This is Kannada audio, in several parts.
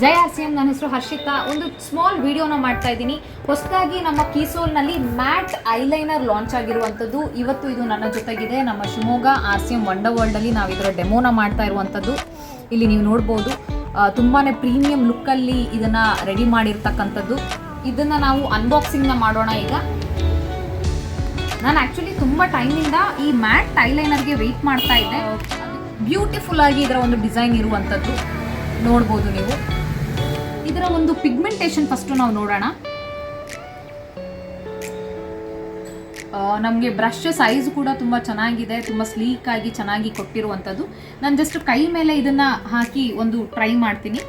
ಜೈ ಆರ್ ಸಿ ಎಂ. ನನ್ನ ಹೆಸರು ಹರ್ಷಿತಾ. ಒಂದು ಸ್ಮಾಲ್ ವಿಡಿಯೋನ ಮಾಡ್ತಾ ಇದ್ದೀನಿ. ಹೊಸದಾಗಿ ನಮ್ಮ ಕೀಸೋಲ್ನಲ್ಲಿ ಮ್ಯಾಟ್ ಐಲೈನರ್ ಲಾಂಚ್ ಆಗಿರುವಂಥದ್ದು. ಇವತ್ತು ಇದು ನನ್ನ ಜೊತೆಗಿದೆ. ನಮ್ಮ Shivamogga R C M wonder ವರ್ಲ್ಡಲ್ಲಿ ನಾವು ಇದರ ಡೆಮೋನ ಮಾಡ್ತಾ ಇರುವಂಥದ್ದು. ಇಲ್ಲಿ ನೀವು ನೋಡ್ಬೋದು, ತುಂಬಾ ಪ್ರೀಮಿಯಂ ಲುಕ್ಕಲ್ಲಿ ಇದನ್ನು ರೆಡಿ ಮಾಡಿರ್ತಕ್ಕಂಥದ್ದು. ಇದನ್ನು ನಾವು ಅನ್ಬಾಕ್ಸಿಂಗ್ನ ಮಾಡೋಣ ಈಗ. ನಾನು ಆ್ಯಕ್ಚುಲಿ ತುಂಬ ಟೈಮಿಂದ ಈ ಮ್ಯಾಟ್ ಐಲೈನರ್ಗೆ ವೆಯ್ಟ್ ಮಾಡ್ತಾ ಇದ್ದೆ. ಬ್ಯೂಟಿಫುಲ್ ಆಗಿ ಇದರ ಒಂದು ಡಿಸೈನ್ ಇರುವಂಥದ್ದು ನೋಡ್ಬೋದು ನೀವು. ಇದರ ಒಂದು ಪಿಗ್ಮೆಂಟೇಷನ್ ಫಸ್ಟು ನಾವು ನೋಡೋಣ. ನಮಗೆ ಬ್ರಷ್ ಸೈಜ್ ಕೂಡ ತುಂಬ ಚೆನ್ನಾಗಿದೆ, ತುಂಬ ಸ್ಲೀಕ್ ಆಗಿ ಚೆನ್ನಾಗಿ ಕೊಟ್ಟಿರುವಂಥದ್ದು. ನಾನು ಜಸ್ಟ್ ಕೈ ಮೇಲೆ ಇದನ್ನು ಹಾಕಿ ಒಂದು ಟ್ರೈ ಮಾಡ್ತೀನಿ.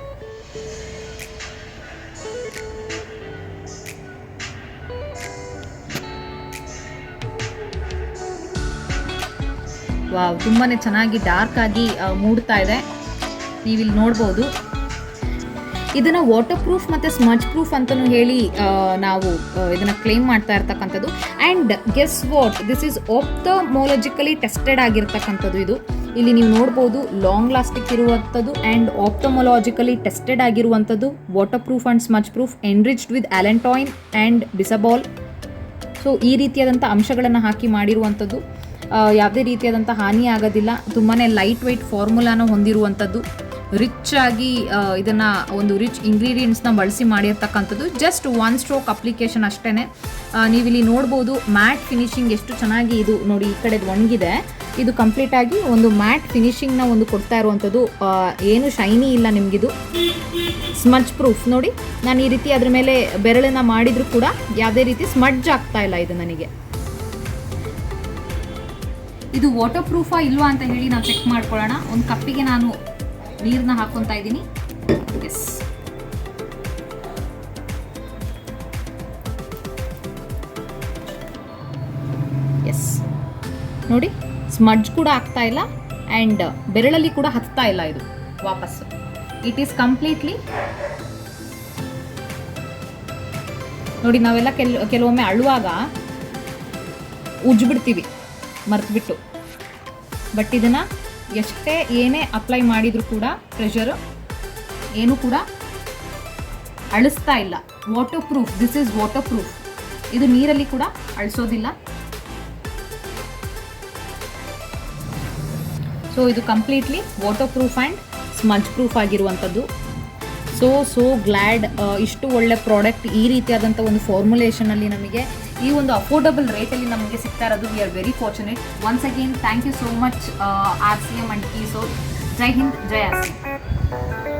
ವಾವ್, ತುಂಬಾ ಚೆನ್ನಾಗಿ ಡಾರ್ಕ್ ಆಗಿ ಮೂಡ್ತಾ ಇದೆ. ನೀವಿಲ್ಲಿ ನೋಡ್ಬೋದು. ಇದನ್ನು ವಾಟರ್ ಪ್ರೂಫ್ ಮತ್ತು ಸ್ಮಜ್ ಪ್ರೂಫ್ ಅಂತಲೂ ಹೇಳಿ ನಾವು ಇದನ್ನು ಕ್ಲೇಮ್ ಮಾಡ್ತಾ ಇರ್ತಕ್ಕಂಥದ್ದು. And guess what, this is ophthalmologically tested ಆಗಿರ್ತಕ್ಕಂಥದ್ದು. ಇದು ಇಲ್ಲಿ ನೀವು ನೋಡ್ಬೋದು, ಲಾಂಗ್ ಲಾಸ್ಟಿಕ್ ಇರುವಂಥದ್ದು ಆ್ಯಂಡ್ ಆಪ್ಥಮೊಲಾಜಿಕಲಿ ಟೆಸ್ಟೆಡ್ ಆಗಿರುವಂಥದ್ದು. Water proof and smudge proof, enriched with allantoin and bisabolol. So ಈ ರೀತಿಯಾದಂಥ ಅಂಶಗಳನ್ನು ಹಾಕಿ ಮಾಡಿರುವಂಥದ್ದು. ಯಾವುದೇ ರೀತಿಯಾದಂಥ ಹಾನಿ ಆಗೋದಿಲ್ಲ. ತುಂಬಾ ಲೈಟ್ ವೆಯ್ಟ್ ಫಾರ್ಮುಲಾನ ಹೊಂದಿರುವಂಥದ್ದು. ರಿಚ್ ಆಗಿ ಇದನ್ನು ಒಂದು ರಿಚ್ ಇಂಗ್ರೀಡಿಯೆಂಟ್ಸ್ನ ಬಳಸಿ ಮಾಡಿರ್ತಕ್ಕಂಥದ್ದು. ಜಸ್ಟ್ ಒನ್ ಸ್ಟ್ರೋಕ್ ಅಪ್ಲಿಕೇಶನ್ ಅಷ್ಟೇ. ನೀವಿಲ್ಲಿ ನೋಡ್ಬೋದು ಮ್ಯಾಟ್ ಫಿನಿಶಿಂಗ್ ಎಷ್ಟು ಚೆನ್ನಾಗಿ ಇದು ನೋಡಿ. ಈ ಕಡೆದು ಒಣಗಿದೆ, ಇದು ಕಂಪ್ಲೀಟಾಗಿ ಒಂದು ಮ್ಯಾಟ್ ಫಿನಿಶಿಂಗ್ನ ಒಂದು ಕೊಡ್ತಾ ಇರುವಂಥದ್ದು. ಏನು ಶೈನಿ ಇಲ್ಲ ನಿಮಗಿದು. ಸ್ಮಜ್ ಪ್ರೂಫ್ ನೋಡಿ, ನಾನು ಈ ರೀತಿ ಅದ್ರ ಮೇಲೆ ಬೆರಳನ್ನು ಮಾಡಿದರೂ ಕೂಡ ಯಾವುದೇ ರೀತಿ ಸ್ಮಡ್ಜ್ ಆಗ್ತಾ ಇಲ್ಲ ಇದು ನನಗೆ. ಇದು ವಾಟರ್ ಪ್ರೂಫಾ ಇಲ್ವಾ ಅಂತ ಹೇಳಿ ನಾವು ಚೆಕ್ ಮಾಡ್ಕೊಳ್ಳೋಣ. ಒಂದು ಕಪ್ಪಿಗೆ ನಾನು ನೀರನ್ನ ಹಾಕ್ಕೊತಾ ಇದ್ದೀನಿ. ಎಸ್, ಎಸ್ ನೋಡಿ, ಸ್ಮಡ್ಜ್ ಕೂಡ ಆಗ್ತಾ ಇಲ್ಲ ಆ್ಯಂಡ್ ಬೆರಳಲ್ಲಿ ಕೂಡ ಹತ್ತಾ ಇಲ್ಲ ಇದು ವಾಪಸ್ಸು. ಇಟ್ ಈಸ್ ಕಂಪ್ಲೀಟ್ಲಿ ನೋಡಿ, ನಾವೆಲ್ಲ ಕೆಲವೊಮ್ಮೆ ಅಳುವಾಗ ಉಜ್ಬಿಡ್ತೀವಿ ಮರೆತುಬಿಟ್ಟು. ಬಟ್ ಇದನ್ನು ಎಷ್ಟೇ ಏನೇ ಅಪ್ಲೈ ಮಾಡಿದರೂ ಕೂಡ ಪ್ರೆಷರು ಏನೂ ಕೂಡ ಅಳಿಸ್ತಾ ಇಲ್ಲ. Water proof, this is water proof. ಇದು ನೀರಲ್ಲಿ ಕೂಡ ಅಳಿಸೋದಿಲ್ಲ. ಸೊ ಇದು completely water proof and smudge proof ಆಗಿರುವಂಥದ್ದು. ಸೋ ಗ್ಲ್ಯಾಡ್ ಇಷ್ಟು ಒಳ್ಳೆ ಪ್ರಾಡಕ್ಟ್ ಈ ರೀತಿಯಾದಂಥ ಒಂದು ಫಾರ್ಮುಲೇಷನಲ್ಲಿ ನಮಗೆ ಈ ಒಂದು ಅಫೋರ್ಡಬಲ್ ರೇಟಲ್ಲಿ ನಮಗೆ ಸಿಗ್ತಾ ಇರೋದು. We are very fortunate. Once again thank you so much R C M and Keysoul. Jai Hind, Jai R C M.